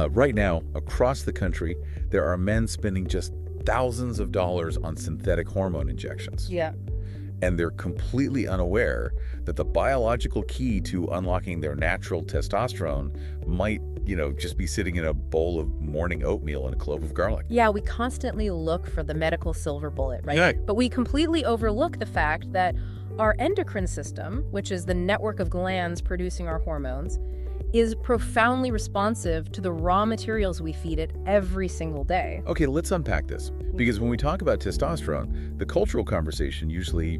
Right now, across the country, there are men spending just thousands of dollars on synthetic hormone injections. Yeah. And they're completely unaware that the biological key to unlocking their natural testosterone might, just be sitting in a bowl of morning oatmeal and a clove of garlic. Yeah, we constantly look for the medical silver bullet, right? Yeah. But we completely overlook the fact that our endocrine system, which is the network of glands producing our hormones, is profoundly responsive to the raw materials we feed it every single day. Okay, let's unpack this. Because when we talk about testosterone, the cultural conversation usually,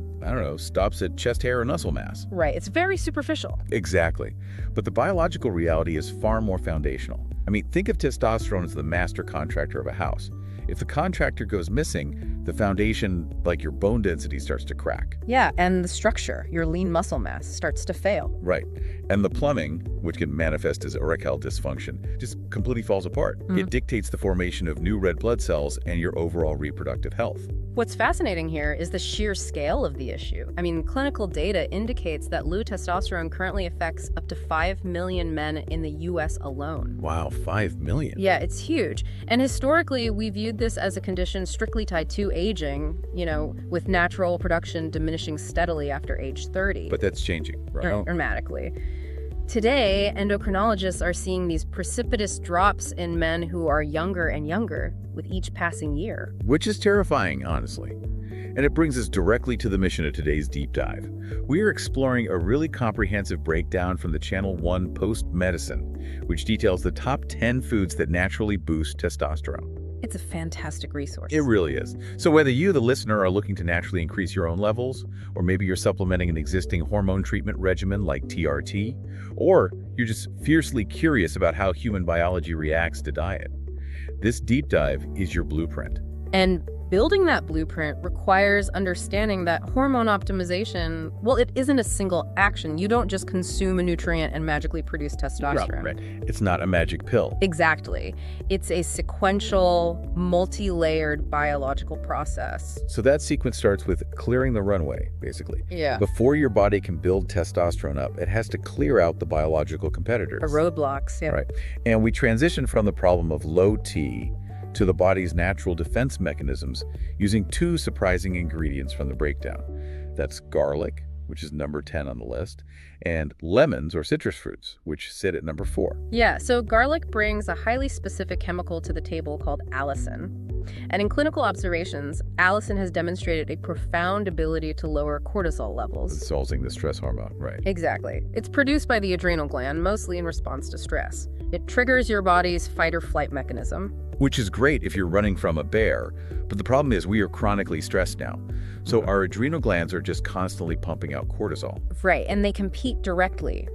stops at chest hair and muscle mass. Right, it's very superficial. Exactly. But the biological reality is far more foundational. Think of testosterone as the master contractor of a house. If the contractor goes missing, the foundation, like your bone density, starts to crack. Yeah, and the structure, your lean muscle mass, starts to fail. Right. And the plumbing, which can manifest as erectile dysfunction, just completely falls apart. It dictates the formation of new red blood cells and your overall reproductive health. What's fascinating here is the sheer scale of the issue. Clinical data indicates that low testosterone currently affects up to 5 million men in the U.S. alone. Wow, 5 million. Yeah, it's huge. And historically, we viewed this as a condition strictly tied to aging, with natural production diminishing steadily after age 30. But that's changing, right? Dramatically. Today, endocrinologists are seeing these precipitous drops in men who are younger and younger with each passing year. Which is terrifying, honestly. And it brings us directly to the mission of today's deep dive. We are exploring a really comprehensive breakdown from the Channel 1 Post Medicine, which details the top 10 foods that naturally boost testosterone. It's a fantastic resource. It really is. So whether you, the listener, are looking to naturally increase your own levels, or maybe you're supplementing an existing hormone treatment regimen like TRT, or you're just fiercely curious about how human biology reacts to diet, this deep dive is your blueprint. And building that blueprint requires understanding that hormone optimization, it isn't a single action. You don't just consume a nutrient and magically produce testosterone. Right. It's not a magic pill. Exactly. It's a sequential, multi-layered biological process. So that sequence starts with clearing the runway, basically. Yeah. Before your body can build testosterone up, it has to clear out the biological competitors. The roadblocks, yeah. Right. And we transition from the problem of low T to the body's natural defense mechanisms using two surprising ingredients from the breakdown. That's garlic, which is number 10 on the list, and lemons or citrus fruits, which sit at number 4. Yeah, so garlic brings a highly specific chemical to the table called allicin. And in clinical observations, allicin has demonstrated a profound ability to lower cortisol levels. Solving the stress hormone, right? Exactly. It's produced by the adrenal gland, mostly in response to stress. It triggers your body's fight-or-flight mechanism. Which is great if you're running from a bear, but the problem is we are chronically stressed now. So our adrenal glands are just constantly pumping out cortisol. Right, and they compete directly.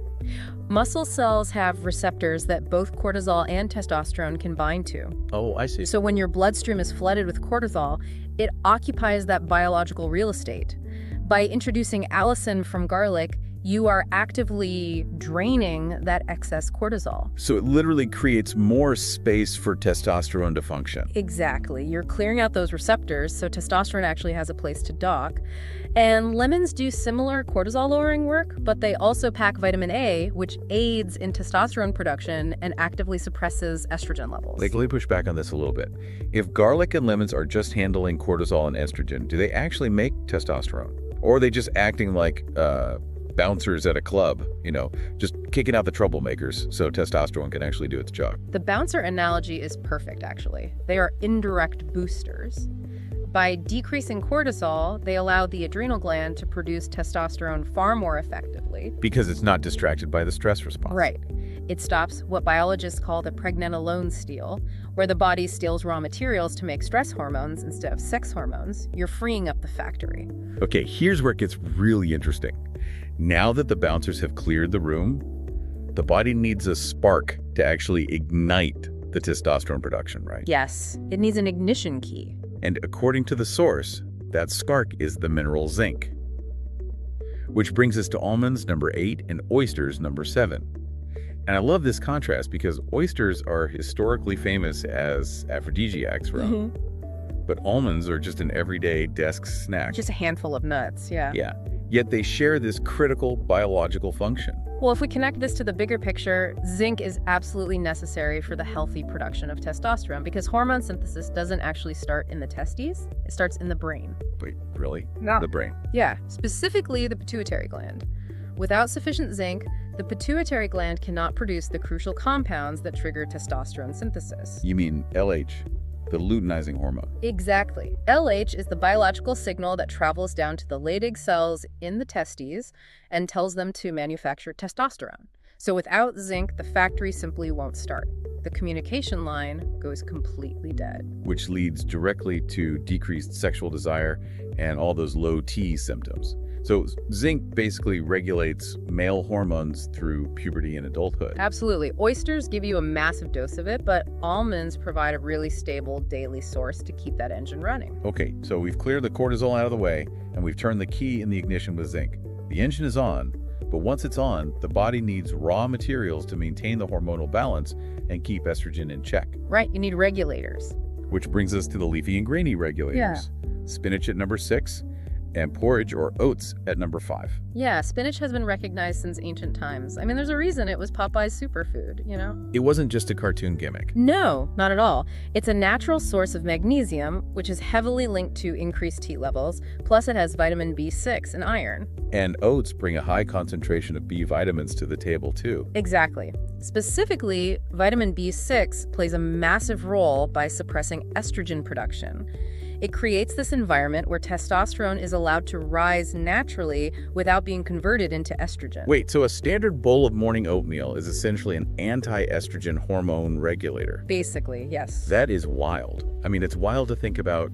Muscle cells have receptors that both cortisol and testosterone can bind to. Oh, I see. So when your bloodstream is flooded with cortisol, it occupies that biological real estate. By introducing allicin from garlic, you are actively draining that excess cortisol. So it literally creates more space for testosterone to function. Exactly. You're clearing out those receptors, so testosterone actually has a place to dock. And lemons do similar cortisol-lowering work, but they also pack vitamin A, which aids in testosterone production and actively suppresses estrogen levels. Let me push back on this a little bit. If garlic and lemons are just handling cortisol and estrogen, do they actually make testosterone? Or are they just acting like bouncers at a club, just kicking out the troublemakers so testosterone can actually do its job? The bouncer analogy is perfect, actually. They are indirect boosters. By decreasing cortisol, they allow the adrenal gland to produce testosterone far more effectively. Because it's not distracted by the stress response. Right. It stops what biologists call the pregnenolone steal, where the body steals raw materials to make stress hormones instead of sex hormones. You're freeing up the factory. Okay, here's where it gets really interesting. Now that the bouncers have cleared the room, the body needs a spark to actually ignite the testosterone production, right? Yes, it needs an ignition key. And according to the source, that spark is the mineral zinc. Which brings us to almonds, number 8, and oysters, number 7. And I love this contrast because oysters are historically famous as aphrodisiacs, right? But almonds are just an everyday desk snack. Just a handful of nuts, yeah. Yeah. Yet they share this critical biological function. Well, if we connect this to the bigger picture, zinc is absolutely necessary for the healthy production of testosterone because hormone synthesis doesn't actually start in the testes, it starts in the brain. Wait, really? No. The brain. Yeah, specifically the pituitary gland. Without sufficient zinc, the pituitary gland cannot produce the crucial compounds that trigger testosterone synthesis. You mean LH, the luteinizing hormone. Exactly. LH is the biological signal that travels down to the Leydig cells in the testes and tells them to manufacture testosterone. So without zinc, the factory simply won't start. The communication line goes completely dead. Which leads directly to decreased sexual desire and all those low T symptoms. So zinc basically regulates male hormones through puberty and adulthood. Absolutely. Oysters give you a massive dose of it, but almonds provide a really stable daily source to keep that engine running. Okay, so we've cleared the cortisol out of the way, and we've turned the key in the ignition with zinc. The engine is on, but once it's on, the body needs raw materials to maintain the hormonal balance and keep estrogen in check. Right, you need regulators. Which brings us to the leafy and grainy regulators. Spinach at number 6, and porridge or oats at number 5. Yeah, spinach has been recognized since ancient times. I mean, there's a reason it was Popeye's superfood, you know? It wasn't just a cartoon gimmick. No, not at all. It's a natural source of magnesium, which is heavily linked to increased T levels, plus it has vitamin B6 and iron. And oats bring a high concentration of B vitamins to the table, too. Exactly. Specifically, vitamin B6 plays a massive role by suppressing estrogen production. It creates this environment where testosterone is allowed to rise naturally without being converted into estrogen. Wait, so a standard bowl of morning oatmeal is essentially an anti-estrogen hormone regulator? Basically, yes. That is wild. I mean, it's wild to think about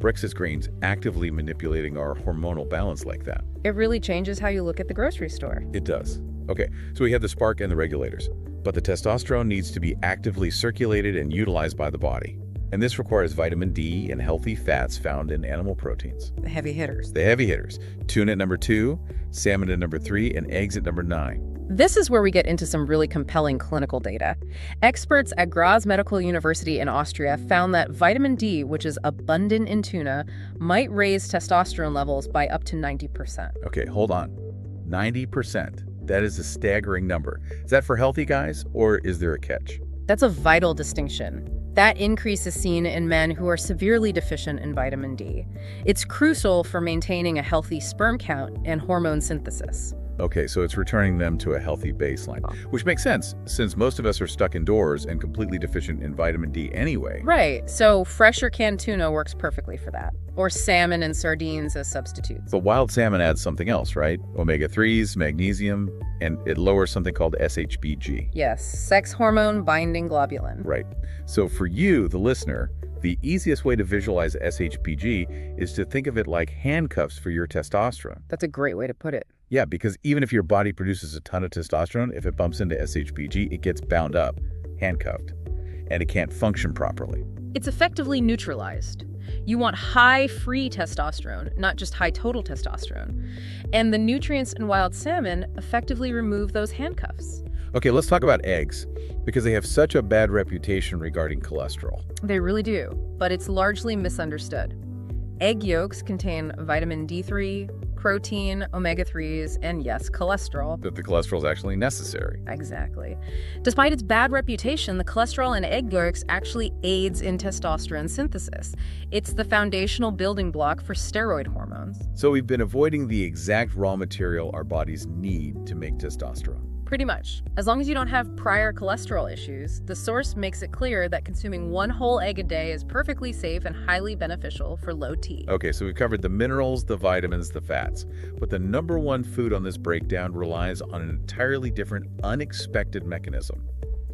breakfast grains actively manipulating our hormonal balance like that. It really changes how you look at the grocery store. It does. Okay, so we have the spark and the regulators, but the testosterone needs to be actively circulated and utilized by the body. And this requires vitamin D and healthy fats found in animal proteins. The heavy hitters. The heavy hitters. Tuna at number 2, salmon at number 3, and eggs at number 9. This is where we get into some really compelling clinical data. Experts at Graz Medical University in Austria found that vitamin D, which is abundant in tuna, might raise testosterone levels by up to 90%. Okay, hold on. 90%. That is a staggering number. Is that for healthy guys, or is there a catch? That's a vital distinction. That increase is seen in men who are severely deficient in vitamin D. It's crucial for maintaining a healthy sperm count and hormone synthesis. Okay, so it's returning them to a healthy baseline, which makes sense since most of us are stuck indoors and completely deficient in vitamin D anyway. Right, so fresh or canned tuna works perfectly for that. Or salmon and sardines as substitutes. But wild salmon adds something else, right? Omega-3s, magnesium, and it lowers something called SHBG. Yes, sex hormone binding globulin. Right. So for you, the listener, the easiest way to visualize SHBG is to think of it like handcuffs for your testosterone. That's a great way to put it. Yeah, because even if your body produces a ton of testosterone, if it bumps into SHBG, it gets bound up, handcuffed, and it can't function properly. It's effectively neutralized. You want high free testosterone, not just high total testosterone. And the nutrients in wild salmon effectively remove those handcuffs. Okay, let's talk about eggs, because they have such a bad reputation regarding cholesterol. They really do, but it's largely misunderstood. Egg yolks contain vitamin D3, protein, omega-3s, and yes, cholesterol. But the cholesterol is actually necessary. Exactly. Despite its bad reputation, the cholesterol in egg yolks actually aids in testosterone synthesis. It's the foundational building block for steroid hormones. So we've been avoiding the exact raw material our bodies need to make testosterone. Pretty much. As long as you don't have prior cholesterol issues, the source makes it clear that consuming one whole egg a day is perfectly safe and highly beneficial for low T. Okay, so we've covered the minerals, the vitamins, the fats. But the number one food on this breakdown relies on an entirely different, unexpected mechanism.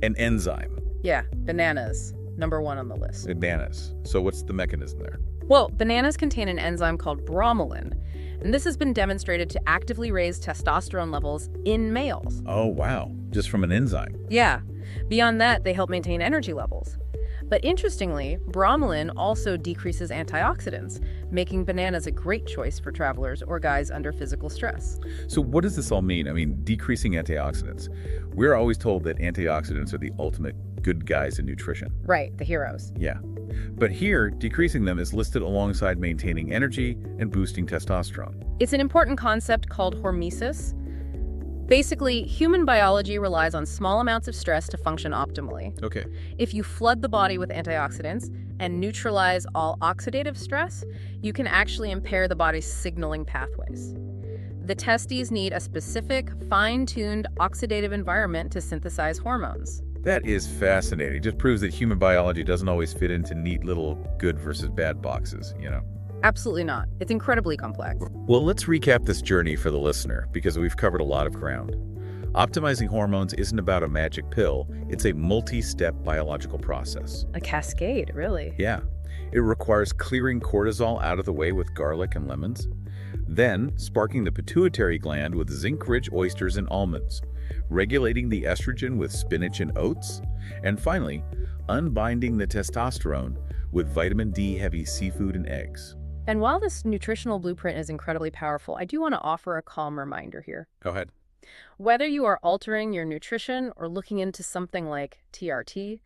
An enzyme. Yeah, bananas. Number 1 on the list. Bananas. So what's the mechanism there? Well, bananas contain an enzyme called bromelain. And this has been demonstrated to actively raise testosterone levels in males. Oh, wow. Just from an enzyme. Yeah. Beyond that, they help maintain energy levels. But interestingly, bromelain also decreases antioxidants, making bananas a great choice for travelers or guys under physical stress. So what does this all mean? I mean, decreasing antioxidants. We're always told that antioxidants are the ultimate good guys in nutrition. Right, the heroes. Yeah. But here, decreasing them is listed alongside maintaining energy and boosting testosterone. It's an important concept called hormesis. Basically, human biology relies on small amounts of stress to function optimally. Okay. If you flood the body with antioxidants and neutralize all oxidative stress, you can actually impair the body's signaling pathways. The testes need a specific, fine-tuned oxidative environment to synthesize hormones. That is fascinating. It just proves that human biology doesn't always fit into neat little good versus bad boxes, you know? Absolutely not. It's incredibly complex. Well, let's recap this journey for the listener, because we've covered a lot of ground. Optimizing hormones isn't about a magic pill. It's a multi-step biological process. A cascade, really. Yeah. It requires clearing cortisol out of the way with garlic and lemons, then sparking the pituitary gland with zinc-rich oysters and almonds, regulating the estrogen with spinach and oats, and finally, unbinding the testosterone with vitamin D-heavy seafood and eggs. And while this nutritional blueprint is incredibly powerful, I do want to offer a calm reminder here. Go ahead. Whether you are altering your nutrition or looking into something like TRT,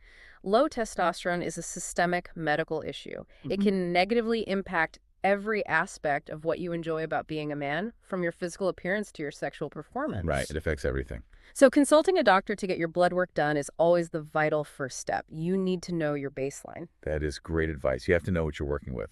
low testosterone is a systemic medical issue. It can negatively impact every aspect of what you enjoy about being a man, from your physical appearance to your sexual performance. Right, it affects everything. So consulting a doctor to get your blood work done is always the vital first step. You need to know your baseline. That is great advice. You have to know what you're working with.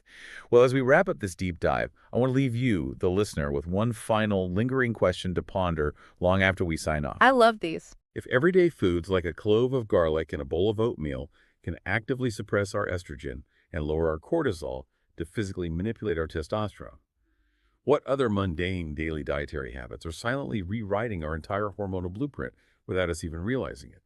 Well, as we wrap up this deep dive, I want to leave you, the listener, with one final lingering question to ponder long after we sign off. I love these. If everyday foods like a clove of garlic and a bowl of oatmeal can actively suppress our estrogen and lower our cortisol to physically manipulate our testosterone, what other mundane daily dietary habits are silently rewriting our entire hormonal blueprint without us even realizing it?